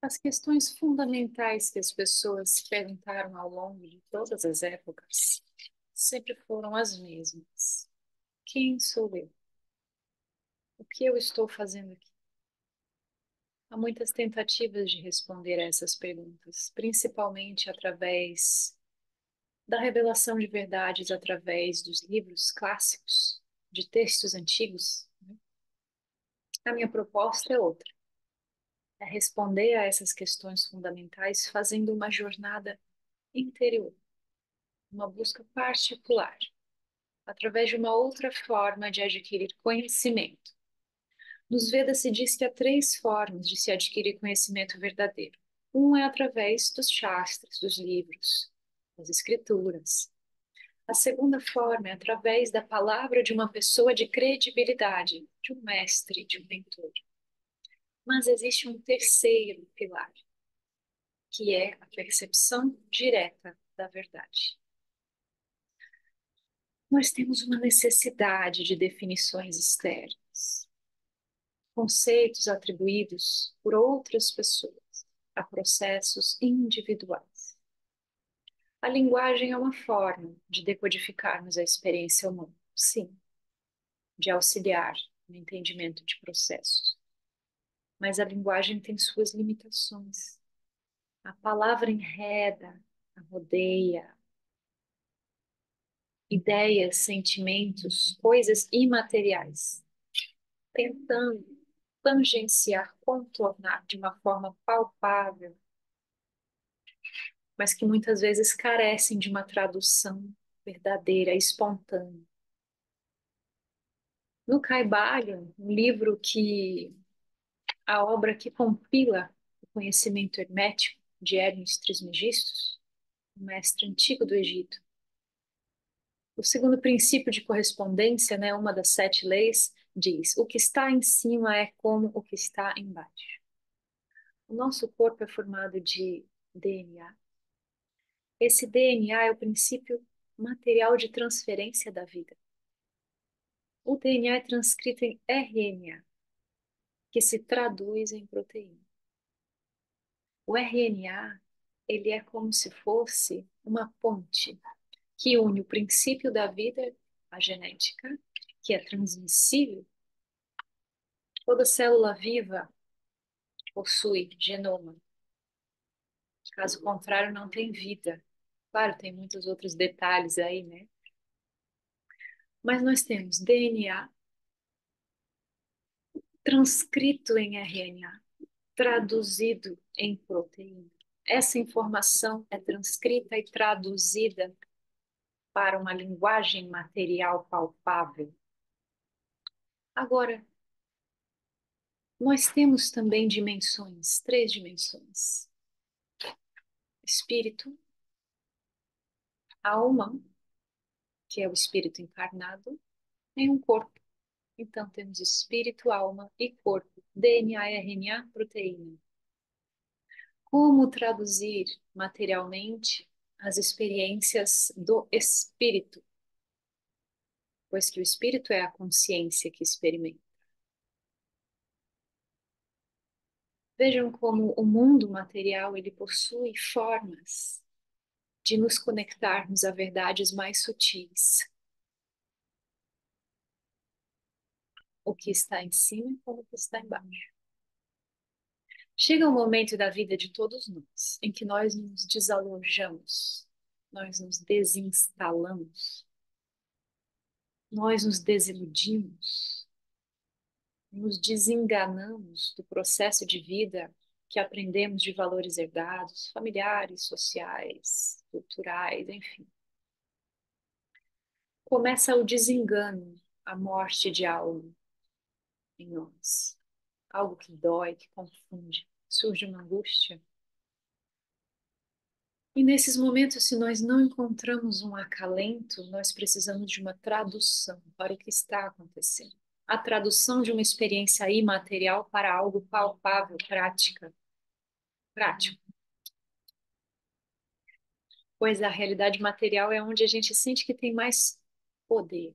As questões fundamentais que as pessoas se perguntaram ao longo de todas as épocas sempre foram as mesmas. Quem sou eu? O que eu estou fazendo aqui? Há muitas tentativas de responder a essas perguntas, principalmente através da revelação de verdades através dos livros clássicos, de textos antigos. A minha proposta é outra, é responder a essas questões fundamentais fazendo uma jornada interior, uma busca particular, através de uma outra forma de adquirir conhecimento. Nos Vedas se diz que há três formas de se adquirir conhecimento verdadeiro. Um é através dos shastras, dos livros, das escrituras. A segunda forma é através da palavra de uma pessoa de credibilidade, de um mestre, de um mentor. Mas existe um terceiro pilar, que é a percepção direta da verdade. Nós temos uma necessidade de definições externas, conceitos atribuídos por outras pessoas a processos individuais. A linguagem é uma forma de decodificarmos a experiência humana, sim, de auxiliar no entendimento de processos. Mas a linguagem tem suas limitações. A palavra enreda, rodeia ideias, sentimentos, coisas imateriais, tentando tangenciar, contornar de uma forma palpável, mas que muitas vezes carecem de uma tradução verdadeira, espontânea. No Kaivalya, um livro que a obra que compila o conhecimento hermético de Hermes Trismegistus, um mestre antigo do Egito. O segundo princípio de correspondência, né, uma das sete leis, diz: o que está em cima é como o que está embaixo. O nosso corpo é formado de DNA. Esse DNA é o princípio material de transferência da vida. O DNA é transcrito em RNA, que se traduz em proteína. O RNA, ele é como se fosse uma ponte que une o princípio da vida, a genética, que é transmissível. Toda célula viva possui genoma. Caso contrário, não tem vida. Claro, tem muitos outros detalhes aí, né? Mas nós temos DNA transcrito em RNA, traduzido em proteína. Essa informação é transcrita e traduzida para uma linguagem material palpável. Agora, nós temos também dimensões, três dimensões: espírito, alma, que é o espírito encarnado, em um corpo. Então, temos espírito, alma e corpo, DNA, RNA, proteína. Como traduzir materialmente as experiências do espírito? Pois que o espírito é a consciência que experimenta. Vejam como o mundo material ele possui formas de nos conectarmos a verdades mais sutis. O que está em cima como o que está embaixo. Chega um momento da vida de todos nós em que nós nos desalojamos, nós nos desinstalamos, nós nos desiludimos, nos desenganamos do processo de vida que aprendemos de valores herdados, familiares, sociais, culturais, enfim. Começa o desengano, a morte de algo em nós. Algo que dói, que confunde. Surge uma angústia. E nesses momentos, se nós não encontramos um acalento, nós precisamos de uma tradução para o que está acontecendo. A tradução de uma experiência imaterial para algo palpável, prática, prático. Pois a realidade material é onde a gente sente que tem mais poder,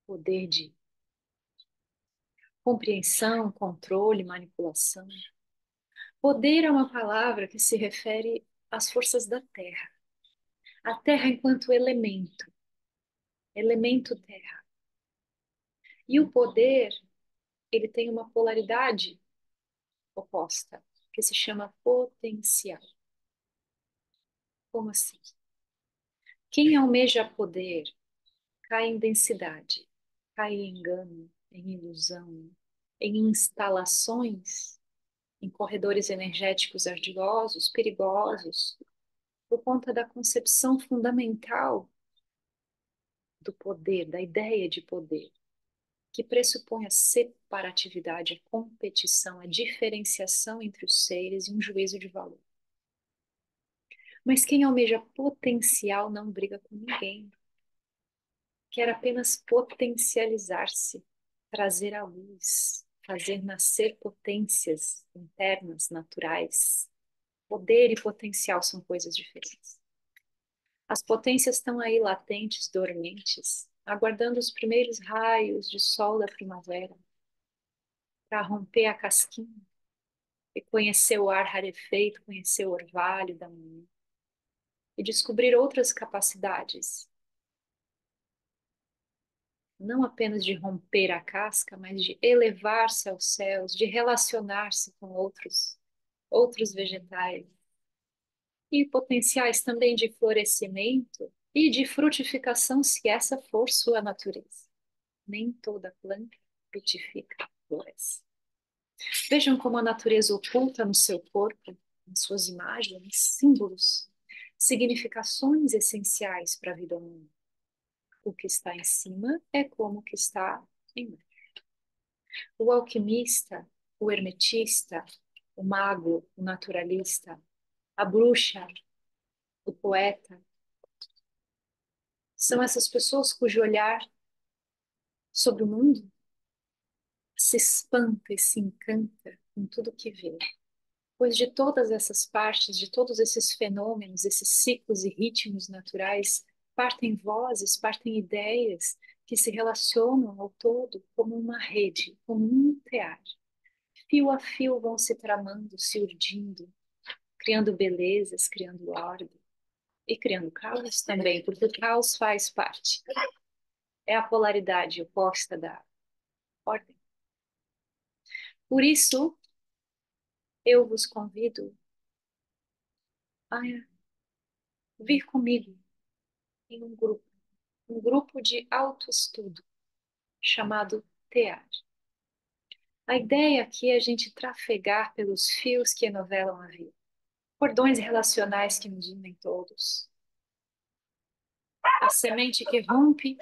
poder de compreensão, controle, manipulação. Poder é uma palavra que se refere às forças da Terra. A Terra enquanto elemento, elemento Terra. E o poder, ele tem uma polaridade oposta, que se chama potencial. Como assim? Quem almeja poder cai em densidade, cai em engano, em ilusão, em instalações, em corredores energéticos ardilosos, perigosos, por conta da concepção fundamental do poder, da ideia de poder, que pressupõe a separatividade, a competição, a diferenciação entre os seres e um juízo de valor. Mas quem almeja potencial não briga com ninguém, quer apenas potencializar-se, trazer à luz, fazer nascer potências internas, naturais. Poder e potencial são coisas diferentes. As potências estão aí latentes, dormentes, aguardando os primeiros raios de sol da primavera para romper a casquinha e conhecer o ar rarefeito, conhecer o orvalho da manhã e descobrir outras capacidades, não apenas de romper a casca, mas de elevar-se aos céus, de relacionar-se com outros vegetais e potenciais também de florescimento e de frutificação, se essa for sua natureza. Nem toda planta frutifica, floresce. Vejam como a natureza oculta no seu corpo, em suas imagens, símbolos, significações essenciais para a vida humana. O que está em cima é como o que está embaixo. O alquimista, o hermetista, o mago, o naturalista, a bruxa, o poeta, são essas pessoas cujo olhar sobre o mundo se espanta e se encanta com tudo que vê. Pois de todas essas partes, de todos esses fenômenos, esses ciclos e ritmos naturais, partem vozes, partem ideias que se relacionam ao todo como uma rede, como um teatro. Fio a fio vão se tramando, se urdindo, criando belezas, criando ordem e criando caos também, porque o caos faz parte. É a polaridade oposta da ordem. Por isso, eu vos convido a vir comigo em um grupo de autoestudo chamado TEAR. A ideia aqui é a gente trafegar pelos fios que enovelam a vida, cordões relacionais que nos unem todos. A semente que rompe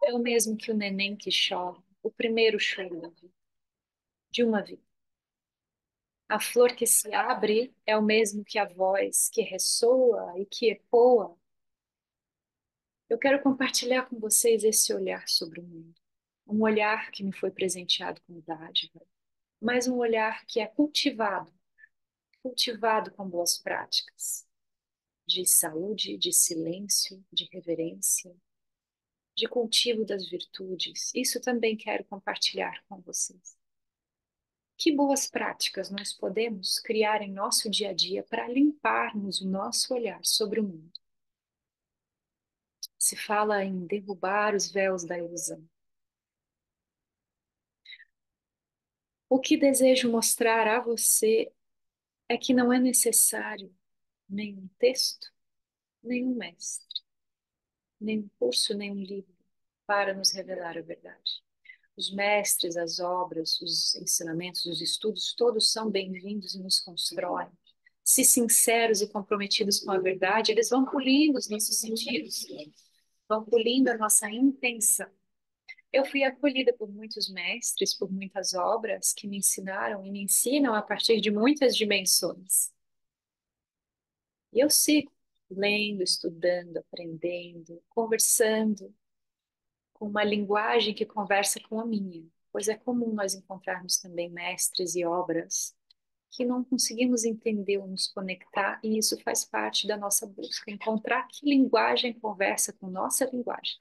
é o mesmo que o neném que chora, o primeiro choro da vida, de uma vida. A flor que se abre é o mesmo que a voz que ressoa e que ecoa. Eu quero compartilhar com vocês esse olhar sobre o mundo. Um olhar que me foi presenteado com dádiva, mas um olhar que é cultivado com boas práticas de saúde, de silêncio, de reverência, de cultivo das virtudes. Isso também quero compartilhar com vocês. Que boas práticas nós podemos criar em nosso dia a dia para limparmos o nosso olhar sobre o mundo? Se fala em derrubar os véus da ilusão. O que desejo mostrar a você é que não é necessário nenhum texto, nenhum mestre, nenhum curso, nenhum livro para nos revelar a verdade. Os mestres, as obras, os ensinamentos, os estudos, todos são bem-vindos e nos constroem. Se sinceros e comprometidos com a verdade, eles vão polindo os nossos sentidos, vão polindo a nossa intenção. Eu fui acolhida por muitos mestres, por muitas obras que me ensinaram e me ensinam a partir de muitas dimensões. E eu sigo lendo, estudando, aprendendo, conversando com uma linguagem que conversa com a minha, pois é comum nós encontrarmos também mestres e obras que não conseguimos entender ou nos conectar, e isso faz parte da nossa busca, encontrar que linguagem conversa com nossa linguagem.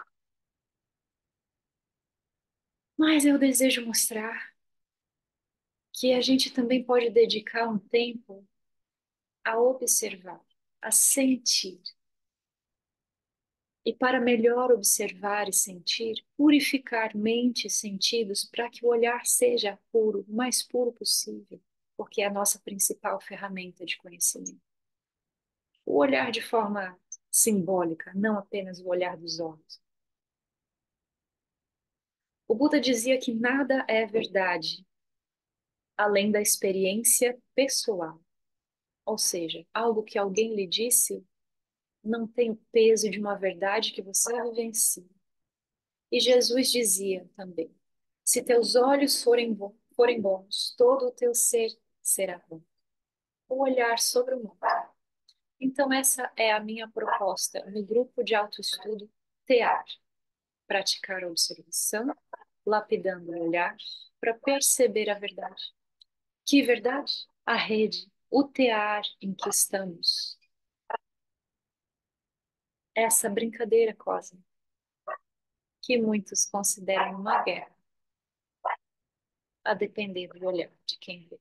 Mas eu desejo mostrar que a gente também pode dedicar um tempo a observar, a sentir. E para melhor observar e sentir, purificar mente e sentidos para que o olhar seja puro, o mais puro possível, porque é a nossa principal ferramenta de conhecimento. O olhar de forma simbólica, não apenas o olhar dos olhos. O Buda dizia que nada é verdade além da experiência pessoal, ou seja, algo que alguém lhe disse não tem o peso de uma verdade que você vivencia. E Jesus dizia também: se teus olhos forem bons, todo o teu ser será bom. O olhar sobre o mundo. Então, essa é a minha proposta no grupo de autoestudo TEAR. Praticar a observação, lapidando o olhar para perceber a verdade. Que verdade? A rede, o tear em que estamos. Essa brincadeira cósmica, que muitos consideram uma guerra, a depender do olhar de quem vê.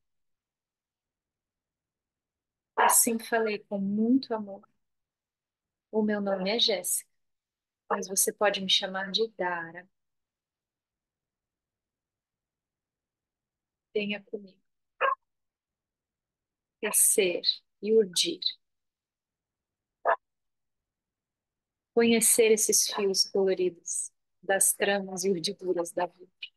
Assim falei com muito amor. O meu nome é Jéssica, mas você pode me chamar de Dara. Venha comigo. Tecer e urdir. Conhecer esses fios coloridos das tramas e urdiduras da vida.